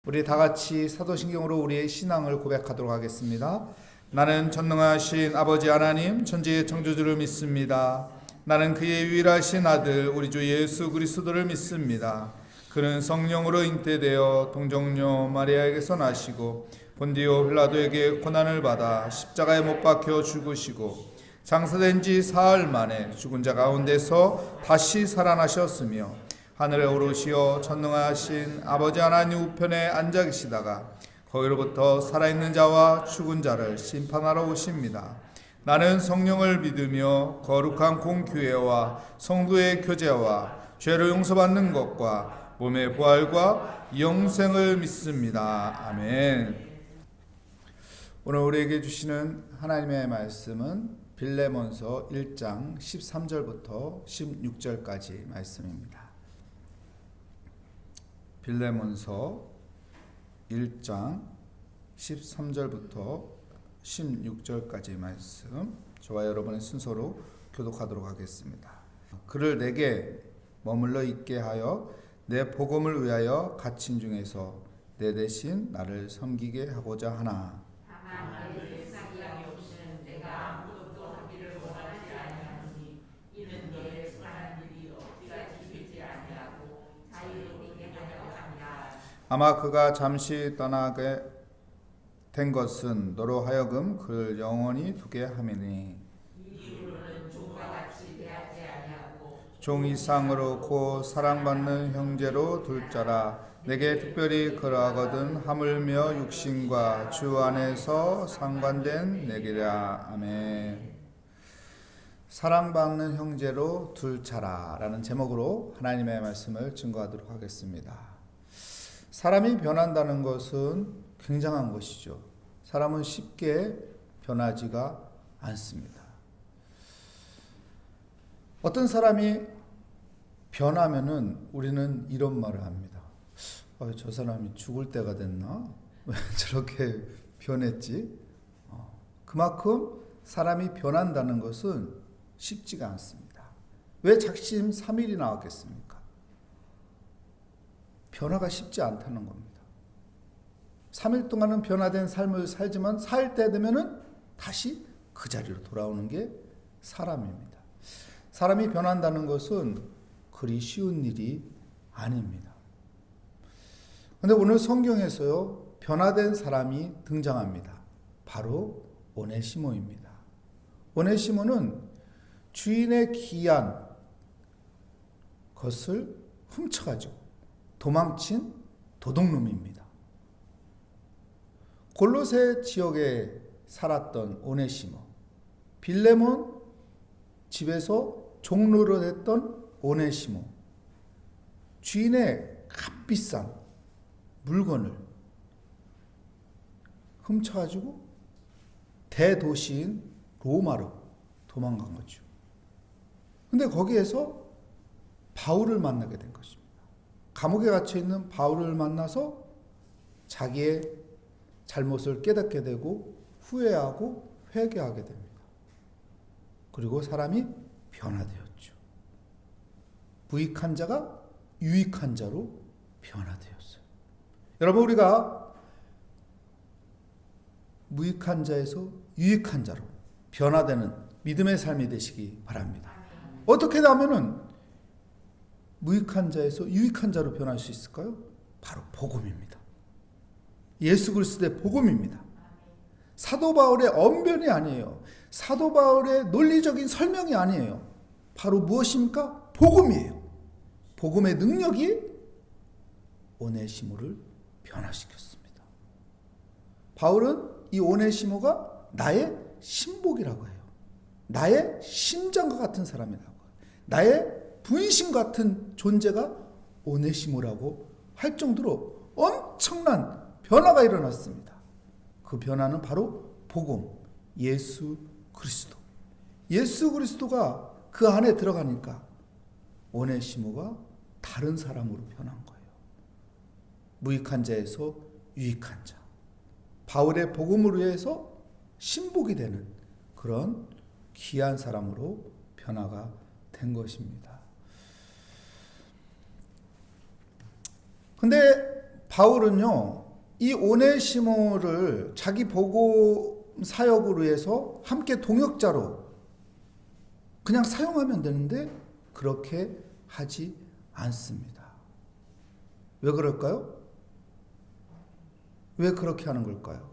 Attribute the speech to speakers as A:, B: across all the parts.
A: 우리 다 같이 사도신경으로 우리의 신앙을 고백하도록 하겠습니다. 나는 전능하신 아버지 하나님 천지의 창조주를 믿습니다. 나는 그의 유일하신 아들 우리 주 예수 그리스도를 믿습니다. 그는 성령으로 잉태되어 동정녀 마리아에게서 나시고 본디오 빌라도에게 고난을 받아 십자가에 못 박혀 죽으시고 장사된 지 사흘 만에 죽은 자 가운데서 다시 살아나셨으며 하늘에 오르시어 전능하신 아버지 하나님 우편에 앉아 계시다가 거기로부터 살아있는 자와 죽은 자를 심판하러 오십니다. 나는 성령을 믿으며 거룩한 공교회와 성도의 교제와 죄를 용서받는 것과 몸의 부활과 영생을 믿습니다. 아멘. 오늘 우리에게 주시는 하나님의 말씀은 빌레몬서 1장 13절부터 16절까지 말씀입니다. 빌레몬서 1장 13절부터 16절까지 말씀, 저와 여러분의 순서로 교독하도록 하겠습니다. 그를 내게 머물러 있게 하여 내 복음을 위하여 갇힌 중에서 내 대신 나를 섬기게 하고자 하나. 아마 그가 잠시 떠나게 된 것은 너로 하여금 그를 영원히 두게 함이니 종 이상으로 고 사랑받는 형제로 둘 자라. 내게 특별히 그러하거든 하물며 육신과 주 안에서 상관된 내게라. 아멘. 사랑받는 형제로 둘 자라 라는 제목으로 하나님의 말씀을 증거하도록 하겠습니다. 사람이 변한다는 것은 굉장한 것이죠. 사람은 쉽게 변하지가 않습니다. 어떤 사람이 변하면은 우리는 이런 말을 합니다. 저 사람이 죽을 때가 됐나? 왜 저렇게 변했지? 그만큼 사람이 변한다는 것은 쉽지가 않습니다. 왜 작심 3일이 나왔겠습니까? 변화가 쉽지 않다는 겁니다. 3일 동안은 변화된 삶을 살지만 살 때 되면은 다시 그 자리로 돌아오는 게 사람입니다. 사람이 변한다는 것은 그리 쉬운 일이 아닙니다. 그런데 오늘 성경에서요, 변화된 사람이 등장합니다. 바로 오네시모입니다. 오네시모는 주인의 귀한 것을 훔쳐가지고 도망친 도둑놈입니다. 골로새 지역에 살았던 오네시모, 빌레몬 집에서 종로로 했던 오네시모, 주인의 값비싼 물건을 훔쳐가지고 대도시인 로마로 도망간 거죠. 근데 거기에서 바울을 만나게 된 것입니다. 감옥에 갇혀있는 바울을 만나서 자기의 잘못을 깨닫게 되고 후회하고 회개하게 됩니다. 그리고 사람이 변화되었죠. 무익한 자가 유익한 자로 변화되었어요. 여러분, 우리가 무익한 자에서 유익한 자로 변화되는 믿음의 삶이 되시기 바랍니다. 어떻게 하면은 무익한 자에서 유익한 자로 변할 수 있을까요? 바로 복음입니다. 예수 그리스도의 복음입니다. 사도 바울의 언변이 아니에요. 사도 바울의 논리적인 설명이 아니에요. 바로 무엇입니까? 복음이에요. 복음의 능력이 오네시모를 변화시켰습니다. 바울은 이 오네시모가 나의 신복이라고 해요. 나의 심장과 같은 사람이라고 해요. 나의 분신 같은 존재가 오네시모라고 할 정도로 엄청난 변화가 일어났습니다. 그 변화는 바로 복음, 예수 그리스도. 예수 그리스도가 그 안에 들어가니까 오네시모가 다른 사람으로 변한 거예요. 무익한 자에서 유익한 자. 바울의 복음을 위해서 신복이 되는 그런 귀한 사람으로 변화가 된 것입니다. 근데 바울은요, 이 오네시모를 자기 복음 사역으로 해서 함께 동역자로 그냥 사용하면 되는데 그렇게 하지 않습니다. 왜 그럴까요? 왜 그렇게 하는 걸까요?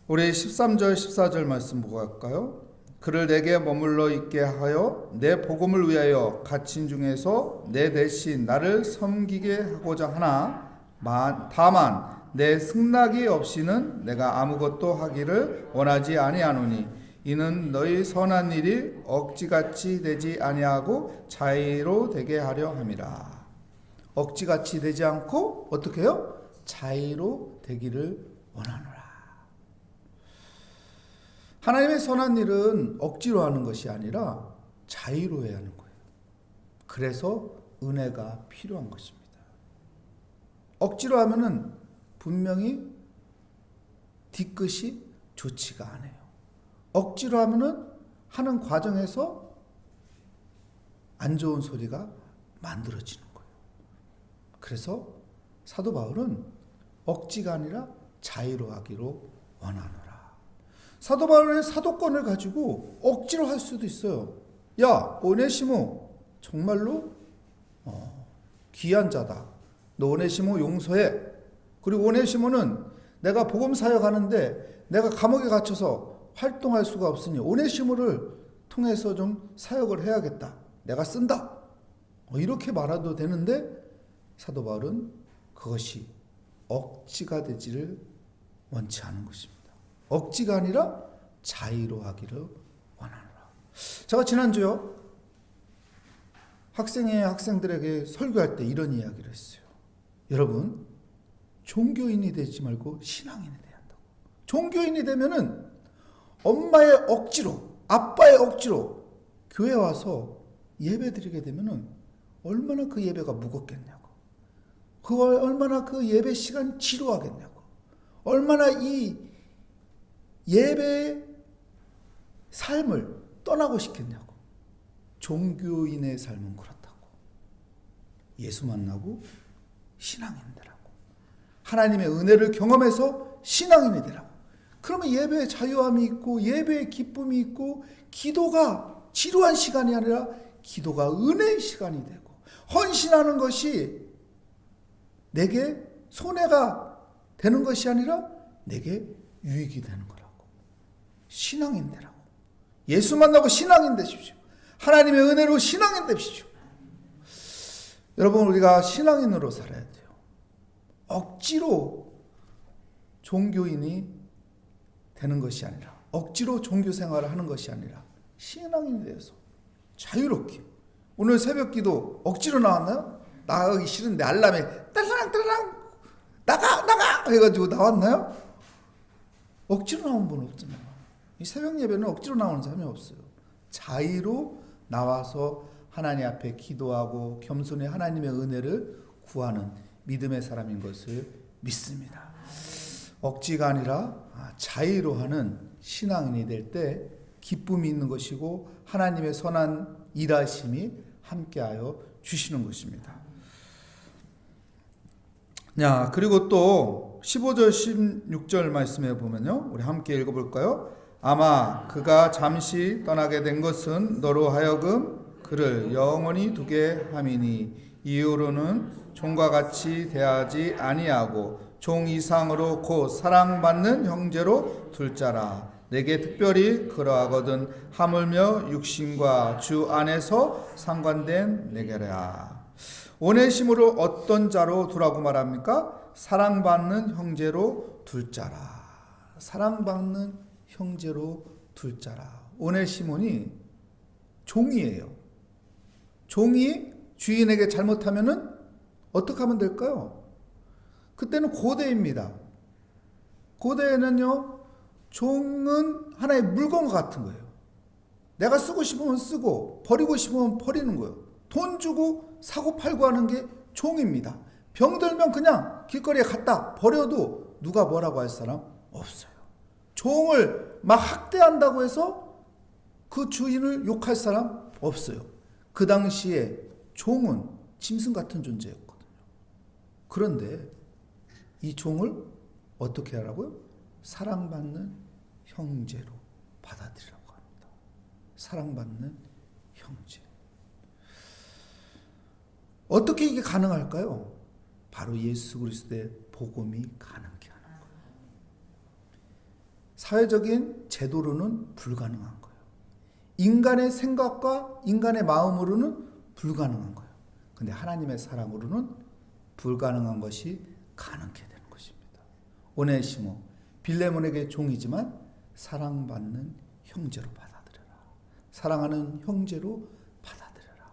A: 우리 13절 14절 말씀 보고 갈까요? 그를 내게 머물러 있게 하여 내 복음을 위하여 갇힌 중에서 내 대신 나를 섬기게 하고자 하나 다만 내 승낙이 없이는 내가 아무것도 하기를 원하지 아니하노니 이는 너희 선한 일이 억지같이 되지 아니하고 자의로 되게 하려 함이라. 억지같이 되지 않고 어떻게 해요? 자의로 되기를 원하노라. 하나님의 선한 일은 억지로 하는 것이 아니라 자의로 해야 하는 거예요. 그래서 은혜가 필요한 것입니다. 억지로 하면은 분명히 뒤끝이 좋지가 않아요. 억지로 하면은 하는 과정에서 안 좋은 소리가 만들어지는 거예요. 그래서 사도 바울은 억지가 아니라 자의로 하기로 원하노라. 사도 바울의 사도권을 가지고 억지로 할 수도 있어요. 야, 오네시모 정말로 귀한 자다. 너 오네시모 용서해. 그리고 오네시모는 내가 복음 사역하는데 내가 감옥에 갇혀서 활동할 수가 없으니 오네시모를 통해서 좀 사역을 해야겠다. 내가 쓴다. 이렇게 말해도 되는데 사도 바울은 그것이 억지가 되지를 원치 않은 것입니다. 억지가 아니라 자의로 하기를 원하노라. 제가 지난주요 학생들에게 설교할 때 이런 이야기를 했어요. 여러분, 종교인이 되지 말고 신앙인이 돼야 한다고. 종교인이 되면은 엄마의 억지로, 아빠의 억지로 교회 와서 예배 드리게 되면은 얼마나 그 예배가 무겁겠냐고. 얼마나 그 예배 시간 지루하겠냐고. 얼마나 이 예배의 삶을 떠나고 싶겠냐고. 종교인의 삶은 그렇다고. 예수 만나고 신앙인 되라고. 하나님의 은혜를 경험해서 신앙인이 되라고. 그러면 예배의 자유함이 있고 예배의 기쁨이 있고 기도가 지루한 시간이 아니라 기도가 은혜의 시간이 되고 헌신하는 것이 내게 손해가 되는 것이 아니라 내게 유익이 되는 거라고. 신앙인 되라고. 예수 만나고 신앙인 되십시오. 하나님의 은혜로 신앙인 되십시오. 여러분, 우리가 신앙인으로 살아야 돼요. 억지로 종교인이 되는 것이 아니라, 억지로 종교 생활을 하는 것이 아니라 신앙인이 되어서 자유롭게. 오늘 새벽 기도 억지로 나왔나요? 나가기 싫은데 알람에 딸랑딸랑 나가 해가지고 나왔나요? 억지로 나온 분 없잖아요. 이 새벽 예배는 억지로 나오는 사람이 없어요. 자의로 나와서 하나님 앞에 기도하고 겸손히 하나님의 은혜를 구하는 믿음의 사람인 것을 믿습니다. 억지가 아니라 자의로 하는 신앙인이 될 때 기쁨이 있는 것이고 하나님의 선한 일하심이 함께하여 주시는 것입니다. 야, 그리고 또 15절 16절 말씀에 보면요, 우리 함께 읽어볼까요? 아마 그가 잠시 떠나게 된 것은 너로 하여금 그를 영원히 두게 함이니 이후로는 종과 같이 대하지 아니하고 종 이상으로 곧 사랑받는 형제로 둘 자라. 내게 특별히 그러하거든 하물며 육신과 주 안에서 상관된 내게라. 오네시모를 어떤 자로 두라고 말합니까? 사랑받는 형제로 둘 자라. 사랑받는 형제로 둘 자라. 오네시몬이 종이에요. 종이 주인에게 잘못하면은 어떻게 하면 될까요? 그때는 고대입니다. 고대에는요, 종은 하나의 물건 같은 거예요. 내가 쓰고 싶으면 쓰고 버리고 싶으면 버리는 거예요. 돈 주고 사고 팔고 하는 게 종입니다. 병들면 그냥 길거리에 갖다 버려도 누가 뭐라고 할 사람 없어요. 종을 막 학대한다고 해서 그 주인을 욕할 사람 없어요. 그 당시에 종은 짐승 같은 존재였거든요. 그런데 이 종을 어떻게 하라고요? 사랑받는 형제로 받아들이라고 합니다. 사랑받는 형제. 어떻게 이게 가능할까요? 바로 예수 그리스도의 복음이 가능케 하는 거예요. 사회적인 제도로는 불가능한 거예요. 인간의 생각과 인간의 마음으로는 불가능한 거예요. 근데 하나님의 사랑으로는 불가능한 것이 가능케 되는 것입니다. 오네시모, 빌레몬에게 종이지만 사랑받는 형제로 받아들여라. 사랑하는 형제로 받아들여라.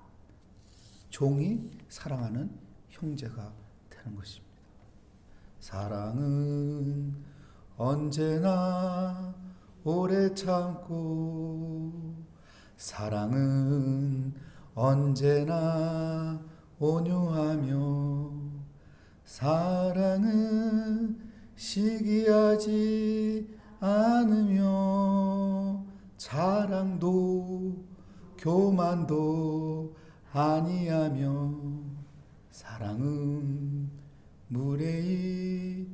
A: 종이 사랑하는 형제가 되는 것입니다. 사랑은 언제나 오래 참고, 사랑은 언제나 온유하며, 사랑은 시기하지 않으며, 자랑도 교만도 아니하며, 사랑은 무례히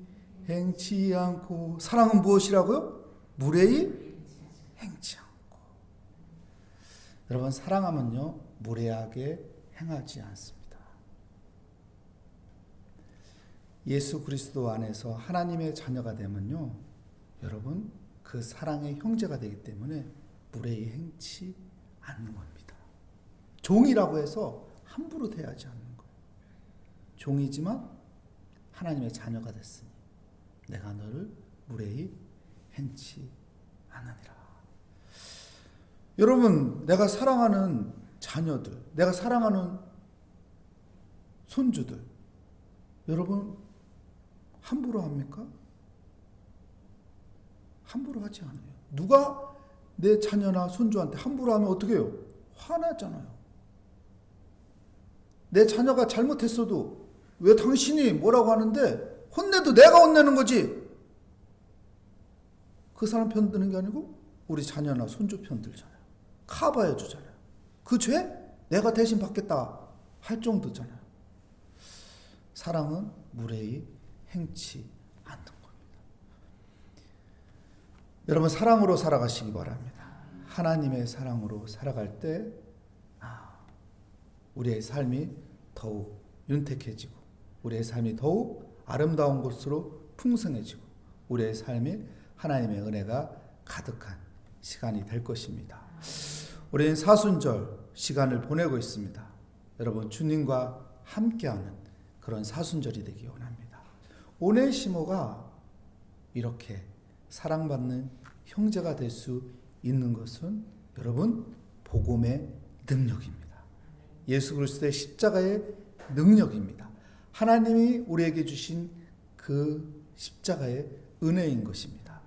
A: 행치 않고. 사랑은 무엇이라고요? 무례히 행치 않고. 여러분, 사랑하면요 무례하게 행하지 않습니다. 예수 그리스도 안에서 하나님의 자녀가 되면요, 여러분 그 사랑의 형제가 되기 때문에 무례히 행치 않는 겁니다. 종이라고 해서 함부로 대하지 않는 거예요. 종이지만 하나님의 자녀가 됐으니 내가 너를 무례히 행치 않으리라. 여러분, 내가 사랑하는 자녀들, 내가 사랑하는 손주들, 여러분 함부로 합니까? 함부로 하지 않아요. 누가 내 자녀나 손주한테 함부로 하면 어떻게 해요? 화나잖아요. 내 자녀가 잘못했어도 왜 당신이 뭐라고 하는데 혼내도 내가 혼내는 거지. 그 사람 편 드는 게 아니고 우리 자녀나 손주 편 들잖아요. 커버해 주잖아요. 그 죄 내가 대신 받겠다 할 정도잖아요. 사랑은 무례히 행치 않는 겁니다. 여러분, 사랑으로 살아가시기 바랍니다. 하나님의 사랑으로 살아갈 때 우리의 삶이 더욱 윤택해지고, 우리의 삶이 더욱 아름다운 곳으로 풍성해지고, 우리의 삶이 하나님의 은혜가 가득한 시간이 될 것입니다. 우리는 사순절 시간을 보내고 있습니다. 여러분, 주님과 함께하는 그런 사순절이 되기 원합니다. 오네시모가 이렇게 사랑받는 형제가 될 수 있는 것은 여러분 복음의 능력입니다. 예수 그리스도의 십자가의 능력입니다. 하나님이 우리에게 주신 그 십자가의 은혜인 것입니다.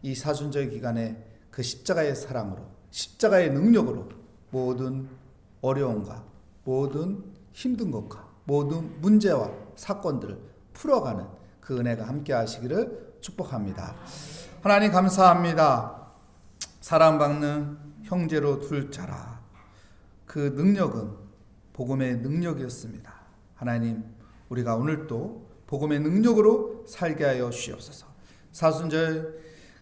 A: 이 사순절 기간에 그 십자가의 사랑으로, 십자가의 능력으로 모든 어려움과 모든 힘든 것과 모든 문제와 사건들을 풀어가는 그 은혜가 함께 하시기를 축복합니다. 하나님 감사합니다. 사랑받는 형제로 둘 자라. 그 능력은 복음의 능력이었습니다. 하나님, 우리가 오늘도 복음의 능력으로 살게 하여 주시옵소서. 사순절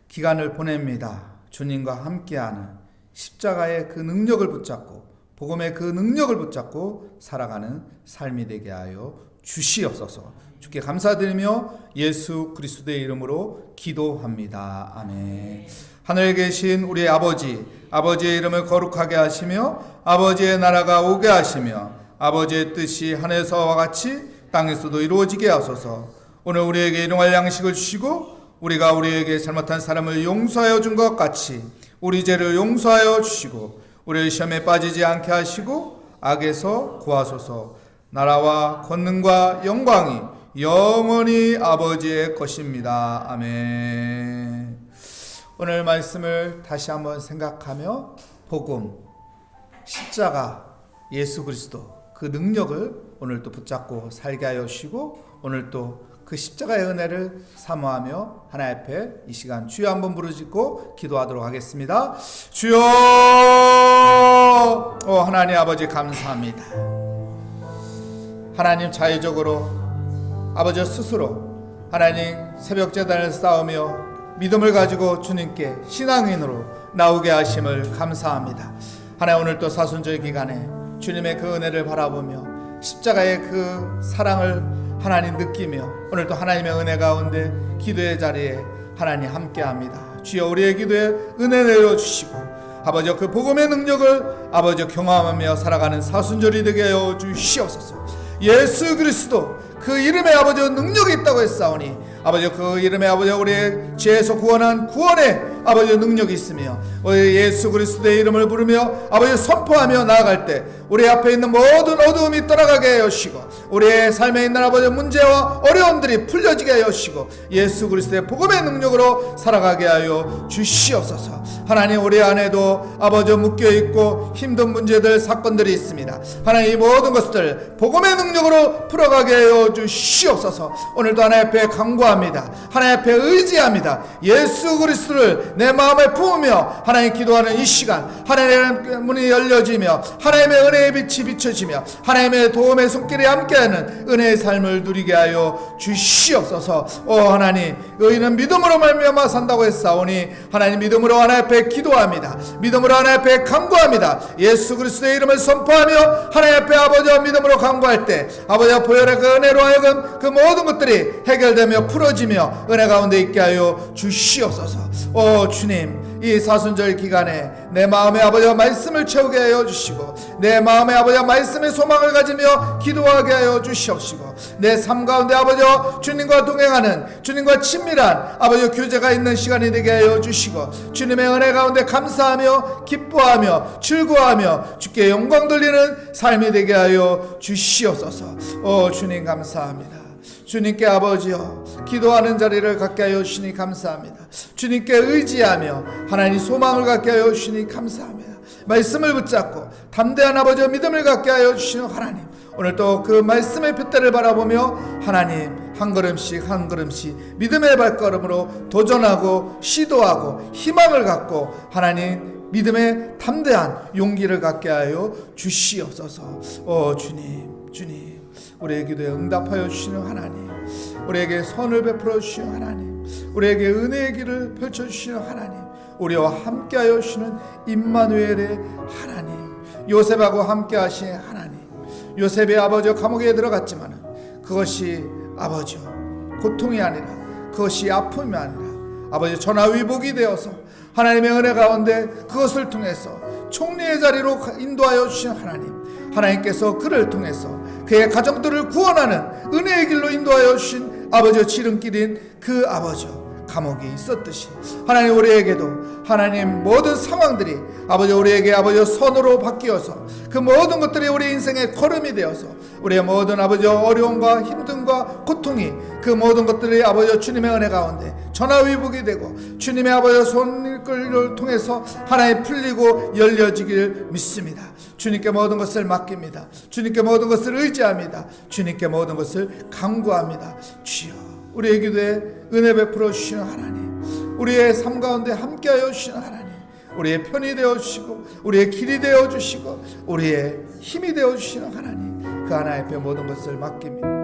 A: 기간을 보냅니다. 주님과 함께하는 십자가의 그 능력을 붙잡고, 복음의 그 능력을 붙잡고 살아가는 삶이 되게 하여 주시옵소서. 주께 감사드리며 예수 그리스도의 이름으로 기도합니다. 아멘. 하늘에 계신 우리 아버지, 아버지의 이름을 거룩하게 하시며 아버지의 나라가 오게 하시며 아버지의 뜻이 하늘에서와 같이 땅에서도 이루어지게 하소서. 오늘 우리에게 일용할 양식을 주시고 우리가 우리에게 잘못한 사람을 용서하여 준 것 같이 우리 죄를 용서하여 주시고 우리를 시험에 빠지지 않게 하시고 악에서 구하소서. 나라와 권능과 영광이 영원히 아버지의 것입니다. 아멘. 오늘 말씀을 다시 한번 생각하며 복음, 십자가, 예수 그리스도 그 능력을 오늘 또 붙잡고 살게 하여 주시고 오늘 또 그 십자가의 은혜를 사모하며 하나님 앞에 이 시간 주여 한번 부르짖고 기도하도록 하겠습니다. 주여, 하나님 아버지 감사합니다. 하나님 자의적으로 아버지 스스로 하나님 새벽 제단을 쌓으며 믿음을 가지고 주님께 신앙인으로 나오게 하심을 감사합니다. 하나님, 오늘 또 사순절 기간에 주님의 그 은혜를 바라보며 십자가의 그 사랑을 하나님 느끼며 오늘 또 하나님의 은혜 가운데 기도의 자리에 하나님 함께합니다. 주여, 우리의 기도에 은혜 내려주시고 아버지 그 복음의 능력을 아버지 경험하며 살아가는 사순절이 되게 하여 주시옵소서. 예수 그리스도 그 이름에 아버지 능력이 있다고 했사오니 아버지 그 이름에 아버지 우리의 죄에서 구원한 구원의 아버지 능력이 있으며 우리 예수 그리스도의 이름을 부르며 아버지 선포하며 나아갈 때 우리 앞에 있는 모든 어두움이 떠나가게 하시고 우리의 삶에 있는 아버지 문제와 어려움들이 풀려지게 하시고 예수 그리스도의 복음의 능력으로 살아가게 하여 주시옵소서. 하나님, 우리 안에도 아버지 묶여있고 힘든 문제들 사건들이 있습니다. 하나님, 이 모든 것들 복음의 능력으로 풀어가게 하여 주시옵소서. 오늘도 하나님 앞에 간구합니다. 하나님 앞에 의지합니다. 예수 그리스도를 내 마음에 부으며 하나님 기도하는 이 시간 하나님의 문이 열려지며 하나님의 은혜의 빛이 비춰지며 하나님의 도움의 손길이 함께하는 은혜의 삶을 누리게 하여 주시옵소서. 하나님, 의인은 믿음으로 말미암아 산다고 했사오니 하나님, 믿음으로 하나님 앞에 기도합니다. 믿음으로 하나님 앞에 간구합니다. 예수 그리스도의 이름을 선포하며 하나님 앞에 아버지와 믿음으로 간구할 때 아버지와 보혈의 그 은혜로 하여금 그 모든 것들이 해결되며 풀어지며 은혜 가운데 있게 하여 주시옵소서. 주님, 이 사순절 기간에 내 마음에 아버지와 말씀을 채우게 하여 주시고 내 마음에 아버지와 말씀의 소망을 가지며 기도하게 하여 주시옵시고 내 삶 가운데 아버지와 주님과 동행하는 주님과 친밀한 아버지와 교제가 있는 시간이 되게 하여 주시고 주님의 은혜 가운데 감사하며 기뻐하며 즐거워하며 주께 영광 돌리는 삶이 되게 하여 주시옵소서. 주님 감사합니다. 주님께 아버지여 기도하는 자리를 갖게 하여 주시니 감사합니다. 주님께 의지하며 하나님 소망을 갖게 하여 주시니 감사합니다. 말씀을 붙잡고 담대한 아버지의 믿음을 갖게 하여 주시는 하나님, 오늘 또 그 말씀의 둯대를 바라보며 하나님 한 걸음씩 한 걸음씩 믿음의 발걸음으로 도전하고 시도하고 희망을 갖고 하나님 믿음의 담대한 용기를 갖게 하여 주시옵소서. 주님 우리의 기도에 응답하여 주시는 하나님, 우리에게 선을 베풀어 주시는 하나님, 우리에게 은혜의 길을 펼쳐주시는 하나님, 우리와 함께하여 주시는 임마누엘의 하나님, 요셉하고 함께하신 하나님, 요셉의 아버지와 감옥에 들어갔지만 그것이 아버지와 고통이 아니라 그것이 아픔이 아니라 아버지 전화위복이 되어서 하나님의 은혜 가운데 그것을 통해서 총리의 자리로 인도하여 주신 하나님, 하나님께서 그를 통해서 그의 가정들을 구원하는 은혜의 길로 인도하여 주신 아버지의 지름길인 그 아버지와 감옥에 있었듯이 하나님, 우리에게도 하나님 모든 상황들이 아버지 우리에게 아버지의 선으로 바뀌어서 그 모든 것들이 우리 인생의 걸음이 되어서 우리의 모든 아버지의 어려움과 힘듦과 고통이 그 모든 것들이 아버지 주님의 은혜 가운데 전화위복이 되고 주님의 아버지의 손길을 통해서 하나님 풀리고 열려지길 믿습니다. 주님께 모든 것을 맡깁니다. 주님께 모든 것을 의지합니다. 주님께 모든 것을 간구합니다. 주여, 우리의 기도에 은혜 베풀어 주시는 하나님, 우리의 삶 가운데 함께하여 주시는 하나님, 우리의 편이 되어주시고 우리의 길이 되어주시고 우리의 힘이 되어주시는 하나님, 그 하나님 앞에 모든 것을 맡깁니다.